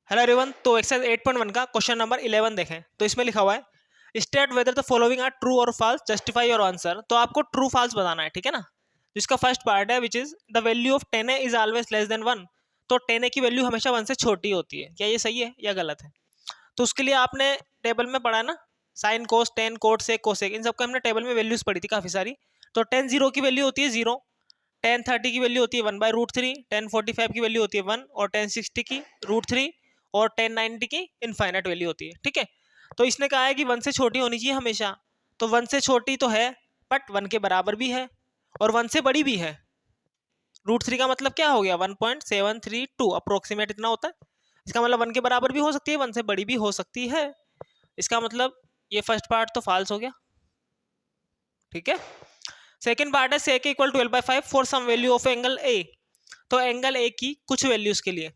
Hello everyone. तो exercise 8.1 का question number 11 देखें। तो इसमें लिखा हुआ है state whether the following are true और फॉल्स, जस्टिफाई योर आंसर। तो आपको ट्रू फॉल्स बताना है, ठीक है ना। तो इसका फर्स्ट पार्ट है which is the value of 10a is always less than 1। तो 10a की वैल्यू हमेशा 1 से छोटी होती है। क्या ये सही है या गलत है? तो उसके लिए आपने टेबल में पढ़ा ना, साइन कोस टेन कोट से कोसेक, इन सबको हमने टेबल में वैल्यूज पढ़ी थी काफी सारी। तो 10 0 की वैल्यू होती है 0, 10 30 की वैल्यू होती है 1/√3, 10 45 की वैल्यू होती है 1 और 10 60 की √3 और 10 90 की इनफाइनाइट वैल्यू होती है, ठीक है। तो इसने कहा है कि 1 से छोटी होनी चाहिए हमेशा। तो 1 से छोटी तो है बट 1 के बराबर भी है और 1 से बड़ी भी है। √3 का मतलब क्या हो गया 1.732 अप्रोक्सीमेट इतना होता है। इसका मतलब 1 के बराबर भी हो सकती है, 1 से बड़ी भी हो सकती है। इसका मतलब ये फर्स्ट पार्ट तो फॉल्स हो गया, ठीक है। सेकेंड पार्ट है sec equal 12/5 for some value of angle A. तो एंगल ए की कुछ वैल्यूज के लिए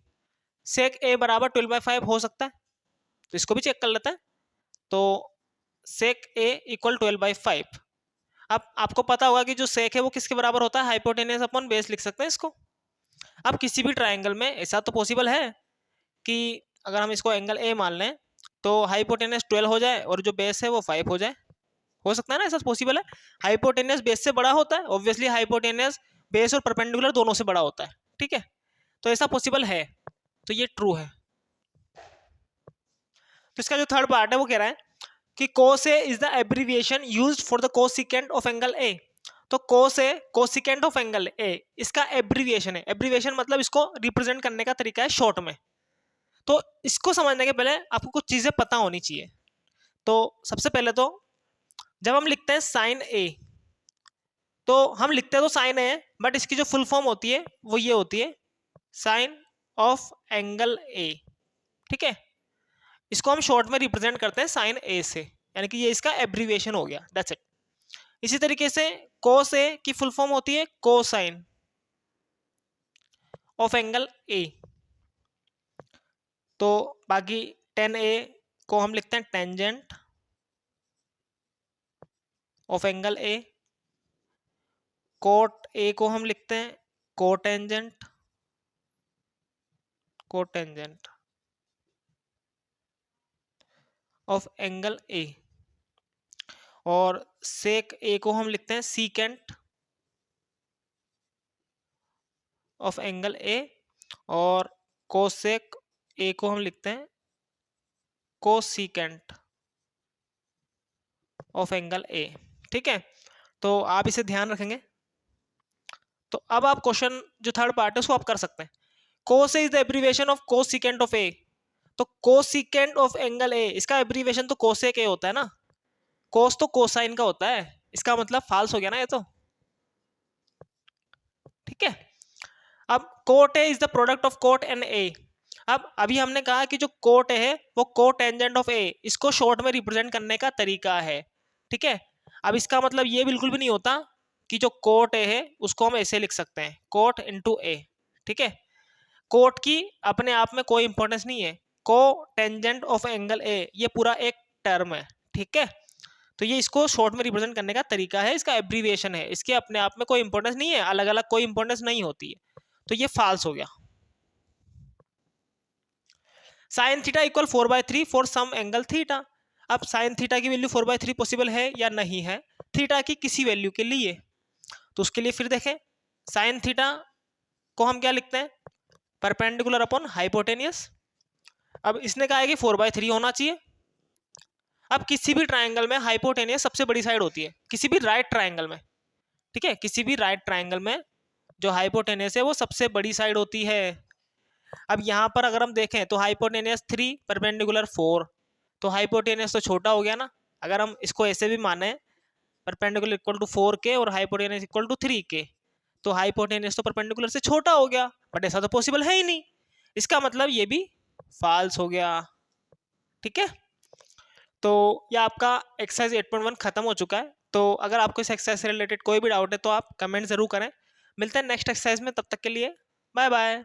सेक ए बराबर 12/5 हो सकता है। तो इसको भी चेक कर लेते हैं। तो सेक ए इक्वल 12/5। अब आपको पता होगा कि जो सेक है वो किसके बराबर होता है, हाइपोटेनियस अपॉन बेस लिख सकते हैं इसको। अब किसी भी ट्राइंगल में ऐसा तो पॉसिबल है कि अगर हम इसको एंगल ए मान लें तो हाइपोटेनियस 12 हो जाए और जो बेस है वो 5 हो जाए। हो सकता है ना, ऐसा पॉसिबल है। हाइपोटेनियस बेस से बड़ा होता है, ऑब्वियसली हाइपोटेनियस बेस और परपेंडिकुलर दोनों से बड़ा होता है, ठीक है। तो ऐसा पॉसिबल है, तो ये ट्रू है। तो इसका जो थर्ड पार्ट है वो कह रहा है कि cos A is the abbreviation used for the cosecant of angle A। तो cos A cosecant of angle A इसका एब्रीविएशन है। एब्रीविएशन मतलब इसको रिप्रेजेंट करने का तरीका है शॉर्ट में। तो इसको समझने के पहले आपको कुछ चीजें पता होनी चाहिए। तो सबसे पहले तो जब हम लिखते हैं साइन A, तो हम लिखते हैं तो साइन A बट इसकी जो फुल फॉर्म होती है वो ये होती है साइन ऑफ एंगल A, ठीक है। इसको हम शॉर्ट में रिप्रेजेंट करते हैं साइन ए से, यानी कि ये इसका एब्रीविएशन हो गया, दैट्स इट। इसी तरीके से कोस ए की फुल फॉर्म होती है कोसाइन ऑफ एंगल ए। तो बाकी 10a को हम लिखते हैं tangent of angle A. Cot A को हम लिखते हैं कोटेंजेंट कोटेंजेंट ऑफ एंगल ए। और सेक ए को हम लिखते हैं सीकेंट ऑफ एंगल ए। और कोसेक ए को हम लिखते हैं कोसिकेंट ऑफ एंगल ए, ठीक है। तो आप इसे ध्यान रखेंगे। तो अब आप क्वेश्चन जो थर्ड पार्ट है उसको आप कर सकते हैं। Cos is the abbreviation of cosecant of A. तो कोसिकेंट ऑफ एंगल ए इसका एब्रीविएशन तो कोसेक ए होता है ना। कोस तो कोसाइन का होता है, इसका मतलब फाल्स हो गया ना ये तो, ठीक है। अब cot A is the product of cot and A. अब अभी हमने कहा कि जो कोट ए है वो कोटेंजेंट ऑफ ए, इसको शॉर्ट में रिप्रेजेंट करने का तरीका है, ठीक है। अब इसका मतलब ये बिल्कुल भी नहीं होता कि जो कोट ए है उसको हम ऐसे लिख सकते हैं कोट इनटू ए, ठीक है। कोट की अपने आप में कोई इंपॉर्टेंस नहीं है। को टेंजेंट ऑफ एंगल ए ये पूरा एक टर्म है, ठीक है। तो ये इसको शॉर्ट में रिप्रेजेंट करने का तरीका है, इसका एब्रीविएशन है। इसके अपने आप में कोई इंपॉर्टेंस नहीं है, अलग अलग कोई इंपॉर्टेंस नहीं होती है। तो ये फाल्स हो गया। Sine theta equal 4/3 for some angle theta. अब साइन थीटा की वैल्यू 4/3 पॉसिबल है या नहीं है थीटा की किसी वैल्यू के लिए। तो उसके लिए फिर देखें, साइन थीटा को हम क्या लिखते हैं परपेंडिकुलर अपॉन हाइपोटेनियस। अब इसने कहा है कि 4/3 होना चाहिए। अब किसी भी ट्राइंगल में हाइपोटेनियस सबसे बड़ी साइड होती है, किसी भी राइट ट्राइंगल में, ठीक है। किसी भी राइट ट्राइंगल में जो हाइपोटेनियस है वो सबसे बड़ी साइड होती है। अब यहाँ पर अगर हम देखें तो हाइपोटेनियस 3 परपेंडिकुलर 4, तो हाइपोटेनियस तो छोटा हो गया ना। अगर हम इसको ऐसे भी माने परपेंडिकुलर इक्वल टू 4k और हाइपोटेनियस इक्वल टू 3k, तो हाइपोटेनियस तो परपेंडिकुलर से छोटा हो गया, बट ऐसा तो पॉसिबल है ही नहीं। इसका मतलब ये भी फॉल्स हो गया, ठीक है। तो ये आपका एक्सरसाइज 8.1 खत्म हो चुका है। तो अगर आपको इस एक्सरसाइज से रिलेटेड कोई भी डाउट है तो आप कमेंट जरूर करें। मिलते हैं नेक्स्ट एक्सरसाइज में, तब तक के लिए बाय बाय।